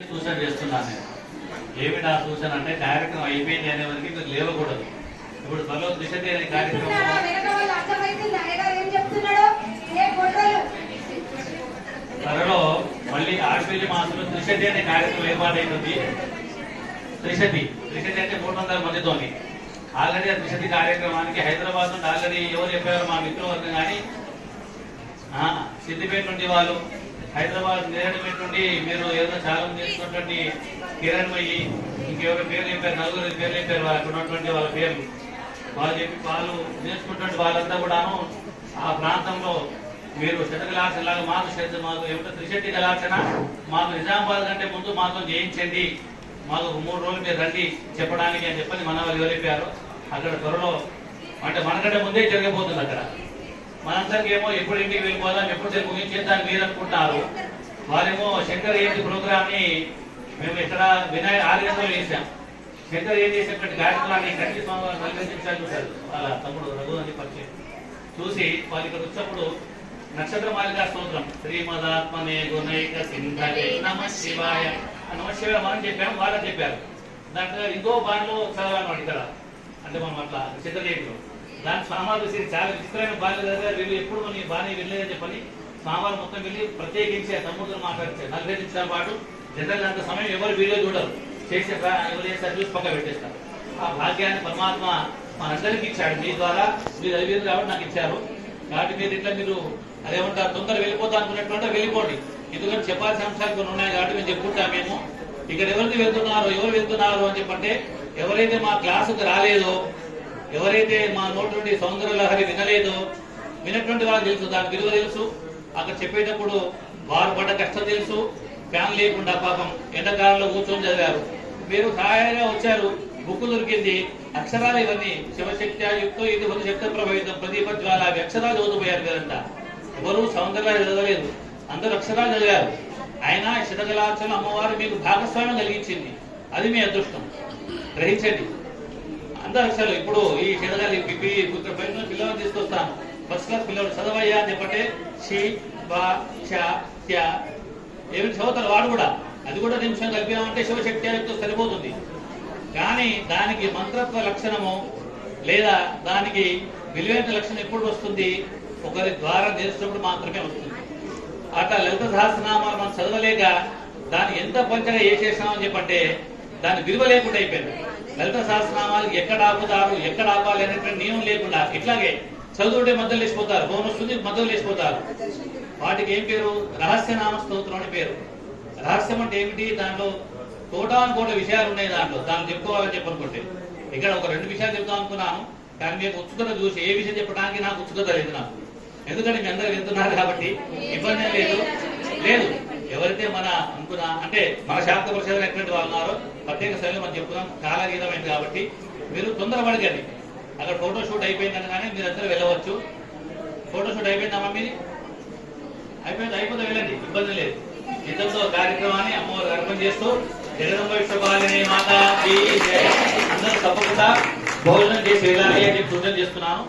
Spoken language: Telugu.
సూచన చేస్తున్నాను నేను. ఏమి నా సూచన అంటే కార్యక్రమం అయిపోయింది అనే వరకు మీరు లేవకూడదు. ఇప్పుడు త్వరలో త్రిశతి అనే కార్యక్రమం త్వరలో మళ్ళీ ఆశ్వీజ మాసంలో త్రిశతి అనే కార్యక్రమం ఏర్పాటైతుంది. త్రిశతి అంటే 300 మందితోని ఆల్రెడీ ఆ త్రిశతి కార్యక్రమానికి హైదరాబాద్ నుండి ఆల్రెడీ ఎవరు చెప్పారు మా మిత్రువర్గం కానీ సిద్దిపేట నుండి వాళ్ళు, హైదరాబాద్ నేరడపేట నుండి మీరు ఏదైనా చాలా చేస్తున్నటువంటి కిరణ్మయ్యి ఇంకెవరి పేర్లు చెప్పారు, నలుగురు పేర్లు చెప్పారు, వాళ్ళకి ఉన్నటువంటి వాళ్ళ పేర్లు వాళ్ళు చెప్పి వాళ్ళు నేర్చుకున్నటువంటి వాళ్ళంతా కూడాను ఆ ప్రాంతంలో మీరు శతకలాక్షణ లాగా మాకు ఏమిటో త్రిశతి కళాక్షణ మాకు నిజామాబాద్ కంటే ముందు మాతో చేయించండి, మాకు 3 రోజులు మీరు రండి చెప్పడానికి అని చెప్పని మన వాళ్ళు ఎవరైపోయారు. అక్కడ త్వరలో అంటే మనకంటే ముందే జరగబోతుంది. అక్కడ మనందరికీ ఏమో ఎప్పుడు ఇంటికి వెళ్ళిపోదాం, ఎప్పుడు ముగించేద్దాం మీరు అనుకుంటున్నారు. వారేమో శంకర్ ఏంటి ప్రోగ్రామ్ ని మేము ఇక్కడ ఆలయంలో వేసాం. శంకర్ ఏం చేసేటువంటి కార్యక్రమాన్ని కంటి స్వామి నలభై చూశారు. వాళ్ళ తమ్ముడు రఘు అని పరిచయం చూసి వాళ్ళు ఇక్కడ వచ్చినప్పుడు నక్షత్ర మాలికా స్తోత్రం శ్రీమదాత్మనే గుణైక సింధే నమ శివాయ నమ శివాయ మనం చెప్పాము, వాళ్ళని చెప్పారు. దాంట్లో ఇంకో బాణలో చదవాలన్నమాట ఇక్కడ అంటే మనం అట్లా చిత్రదేవిలో దాని స్వామాలు చాలా విచిత్రమైన బాణలు చదివారు. వీళ్ళు ఎప్పుడు మన బాణి వెళ్ళలేదని చెప్పని స్వామాలు మొత్తం వెళ్ళి ప్రత్యేకించి ఆ తమ్ముడుతో మాట్లాడిచారు. 40 నిమిషాల పాటు జనరల్ అంత సమయం ఎవరు వీడియో చూడరు, చేసే ఎవరు చేస్తారు చూసి పక్క పెట్టేస్తారు. ఆ భాగ్యాన్ని పరమాత్మ మనందరికీ ఇచ్చాడు. మీ ద్వారా మీరు అడిగారు కాబట్టి నాకు ఇచ్చారు. కాబట్టి మీరు ఇట్లా మీరు అదేమంటారు తొందర వెళ్ళిపోతా అనుకున్నట్టు వెళ్ళిపోండి. ఎందుకంటే చెప్పాల్సిన అంశాలు కొన్ని ఉన్నాయి కాబట్టి మేము చెప్పుకుంటాం. మేము ఇక్కడ ఎవరు వెళ్తున్నారు అని చెప్పంటే ఎవరైతే మా క్లాసుకు రాలేదో, ఎవరైతే మా నోటి నుండి సౌందర్య లహరి వినలేదో, వినటువంటి వాళ్ళకి తెలుసు, దాని విలువ తెలుసు. అక్కడ చెప్పేటప్పుడు వారు పడ్డ కష్టం తెలుసు. ఫ్యాన్ లేకుండా పాపం ఎండాకాలంలో కూర్చొని చదివారు. మీరు సహాయంగా వచ్చారు, బుక్ దొరికింది, అక్షరాలు ఇవన్నీ శివశక్త్యాయుక్తో ఇది ఒక శక్త ప్రభావితం ప్రదీప జ్వాల అవి అక్షరాలు చదువుపోయారు కదంతా. ఎవరు సౌందర్యాలు చదవలేదు, అందరూ అక్షరాలు చదివారు. అయినా శతకలాక్షణ అమ్మవారు మీకు భాగస్వామ్యం కలిగించింది, అది మీ అదృష్టం. గ్రహించండి. అందరు అక్షరాలు ఇప్పుడు ఈ శతకాలు పిల్లలు తీసుకొస్తాను, ఫస్ట్ క్లాస్ పిల్లలు చదవయ్యా అని చెప్పంటే షి బా త్యా ఏమి చదువుతారు వాడు కూడా. అది కూడా నిమిషం కలిపామంటే శివశక్త్యాయుక్తో సరిపోతుంది. కానీ దానికి మంత్రత్వ లక్షణము లేదా దానికి విలువైన లక్షణం ఎప్పుడు వస్తుంది? ఒకరి ద్వారా నేర్చినప్పుడు మాత్రమే వస్తుంది. అట్లా లలిత సహస్రనామాలు మనం చదవలేక దాన్ని ఎంత పంచగా చేసేసామని చెప్పంటే దాని విలువ లేకుండా అయిపోయింది. లలిత సహస్రనామాలు ఎక్కడ ఆపుతారు, ఎక్కడ ఆపాలి అనేటువంటి నియమం లేకుండా ఇట్లాగే చదువుంటే మధ్యలో లేచిపోతారు, ఫోన్ వస్తుంది మధ్యలో లేచిపోతారు. వాటికి ఏం పేరు? రహస్యనామ స్తోత్రం అని పేరు. రహస్యం అంటే ఏమిటి? దాంట్లో కోటానుకోట విషయాలు ఉన్నాయి. దాన్ని చెప్పుకోవాలని చెప్పనుకుంటే ఇక్కడ ఒక 2 విషయాలు చెప్తాం అనుకున్నాను. కానీ మీకు ఉత్సుకత చూసి ఏ విషయం చెప్పడానికి నాకు ఉత్సుకత లేదు. నాకు ఎందుకంటే మీ అందరూ వెళ్తున్నారు కాబట్టి ఇబ్బంది లేదు. ఎవరైతే మన అనుకున్నా అంటే మన శాస్త్ర పరిషత్తులు ఎటువంటి వాళ్ళు ఉన్నారో ప్రత్యేక స్థాయిలో మనం చెప్పుకున్నాం. కాలగీతమైంది కాబట్టి మీరు తొందరపడకండి. అక్కడ ఫోటోషూట్ అయిపోయిందని కానీ మీరు అందరూ వెళ్ళవచ్చు. ఫోటోషూట్ అయిపోయిందమ్మా మీది? అయిపోతే వెళ్ళండి, ఇబ్బంది లేదు. ఇంతతో కార్యక్రమాన్ని అమ్మవారు అర్పణ చేస్తూ జగదంబ విశ్వపాలిని మాత అందరూ తప్పకుండా భోజనం చేసి వెళ్ళాలి అని సూచన చేస్తున్నాను.